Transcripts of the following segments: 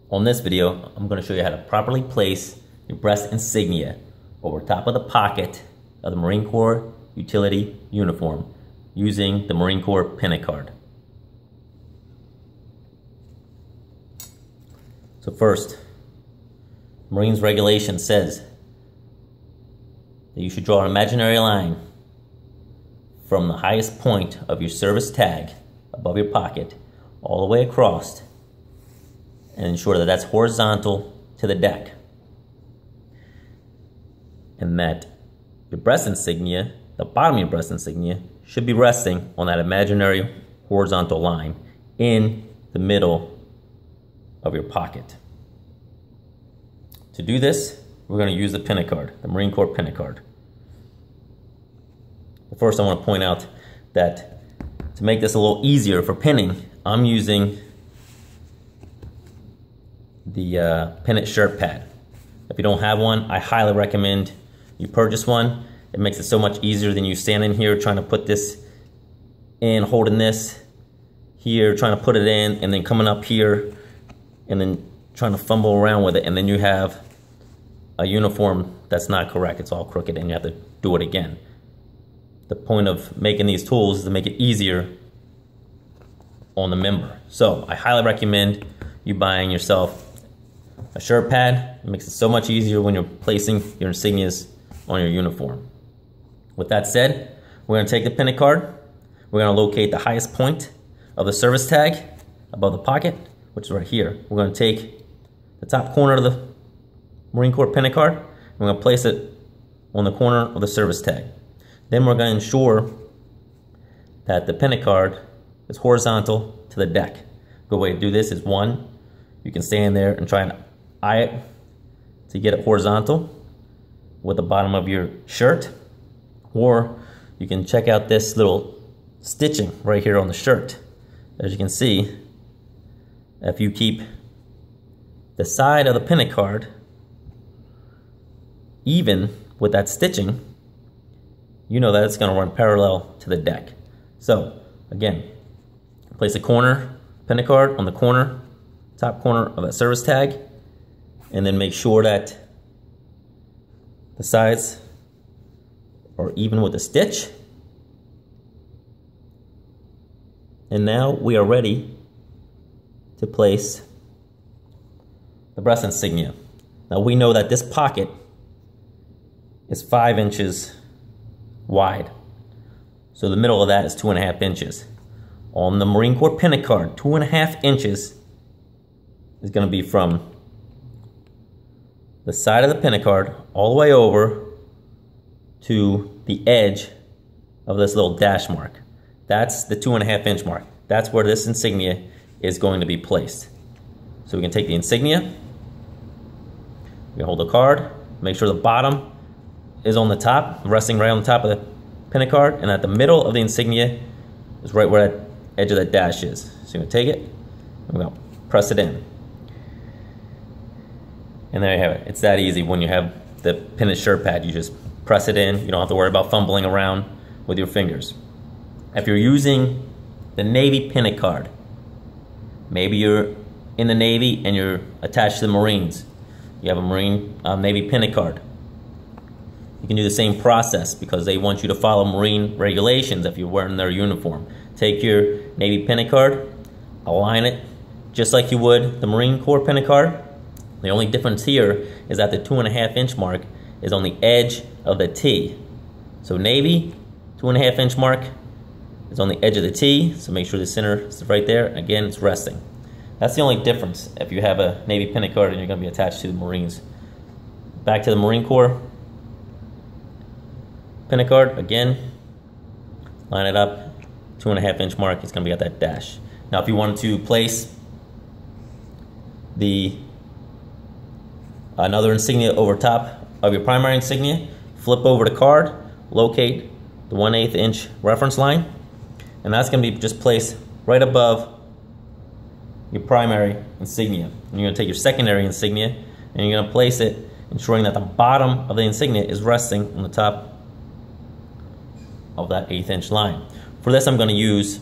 On this video, I'm going to show you how to properly place your breast insignia over top of the pocket of the Marine Corps utility uniform using the Marine Corps Pin-iT card. So first, Marines regulation says that you should draw an imaginary line from the highest point of your service tag above your pocket all the way across and ensure that that's horizontal to the deck, and that your breast insignia, the bottom of your breast insignia, should be resting on that imaginary horizontal line in the middle of your pocket. To do this, we're going to use the Pin-iT card, the Marine Corps Pin-iT card. But first, I want to point out that to make this a little easier for pinning, I'm using the Pin-iT shirt pad. If you don't have one, I highly recommend you purchase one. It makes it so much easier than you standing here trying to put this in, holding this here, trying to put it in, and then coming up here, and then trying to fumble around with it, and then you have a uniform that's not correct. It's all crooked, and you have to do it again. The point of making these tools is to make it easier on the member. So I highly recommend you buying yourself a shirt pad. It makes it so much easier when you're placing your insignias on your uniform. With that said, we're going to take the Pin-iT card. We're going to locate the highest point of the service tag above the pocket, which is right here. We're going to take the top corner of the Marine Corps Pin-iT card, and we're going to place it on the corner of the service tag. Then we're going to ensure that the Pin-iT card is horizontal to the deck. A good way to do this is, one, you can stand there and try and eye it to get it horizontal with the bottom of your shirt, or you can check out this little stitching right here on the shirt. As you can see, if you keep the side of the Pin-iT card even with that stitching, you know that it's going to run parallel to the deck. So again, place a corner Pin-iT card on the corner, top corner of that service tag, and then make sure that the sides are even with the stitch. And now we are ready to place the breast insignia. Now we know that this pocket is 5 inches wide. So the middle of that is 2.5 inches. On the Marine Corps Pin-iT card, 2.5 inches is going to be from the side of the Pin-iT card all the way over to the edge of this little dash mark. That's the 2.5 inch mark. That's where this insignia is going to be placed. So we can take the insignia, we can hold the card, make sure the bottom is on the top, resting right on the top of the Pin-iT card, and at the middle of the insignia is right where that edge of that dash is. So you're going to take it, and we're going to press it in. And there you have it. It's that easy. When you have the Pin-iT shirt pad, you just press it in. You don't have to worry about fumbling around with your fingers. If you're using the Navy Pin-iT card, maybe you're in the Navy and you're attached to the Marines, you have a Navy Pin-iT card, you can do the same process because they want you to follow Marine regulations if you're wearing their uniform. Take your Navy Pin-iT card, align it just like you would the Marine Corps Pin-iT card. The only difference here is that the 2.5 inch mark is on the edge of the T. So Navy, 2.5 inch mark is on the edge of the T, so make sure the center is right there. Again, it's resting. That's the only difference if you have a Navy Pin-iT card and you're going to be attached to the Marines. Back to the Marine Corps Pin-iT card, again, line it up, 2.5 inch mark, it's going to be at that dash. Now if you wanted to place another insignia over top of your primary insignia, flip over the card, locate the 1/8 inch reference line, and that's going to be just placed right above your primary insignia. And you're going to take your secondary insignia and you're going to place it, ensuring that the bottom of the insignia is resting on the top of that 1/8 inch line. For this, I'm going to use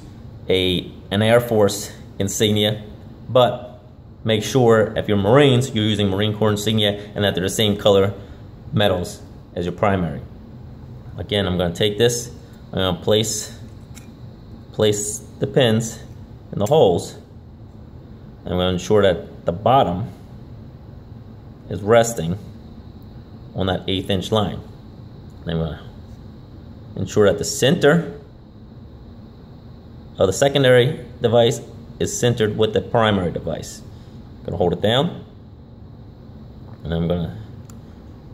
an Air Force insignia, but make sure if you're Marines, you're using Marine Corps insignia and that they're the same color medals as your primary. Again, I'm going to take this, I'm going to place the pins in the holes, and I'm going to ensure that the bottom is resting on that 1/8 inch line. And I'm going to ensure that the center of the secondary device is centered with the primary device. I'm going to hold it down, and I'm going to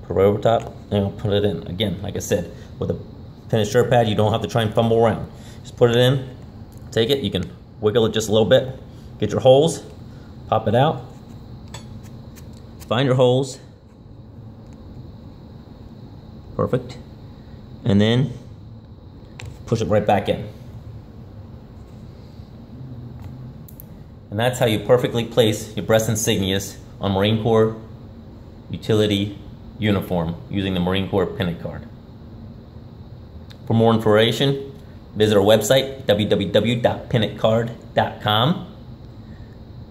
put it over top, and I'll put it in. Again, like I said, with a Pin-it shirt pad, you don't have to try and fumble around. Just put it in, take it, you can wiggle it just a little bit, get your holes, pop it out, find your holes, perfect, and then push it right back in. And that's how you perfectly place your breast insignias on Marine Corps utility uniform using the Marine Corps Pin-it card. For more information, visit our website, www.pinitcard.com.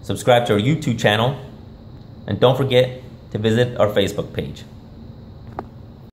Subscribe to our YouTube channel, and don't forget to visit our Facebook page.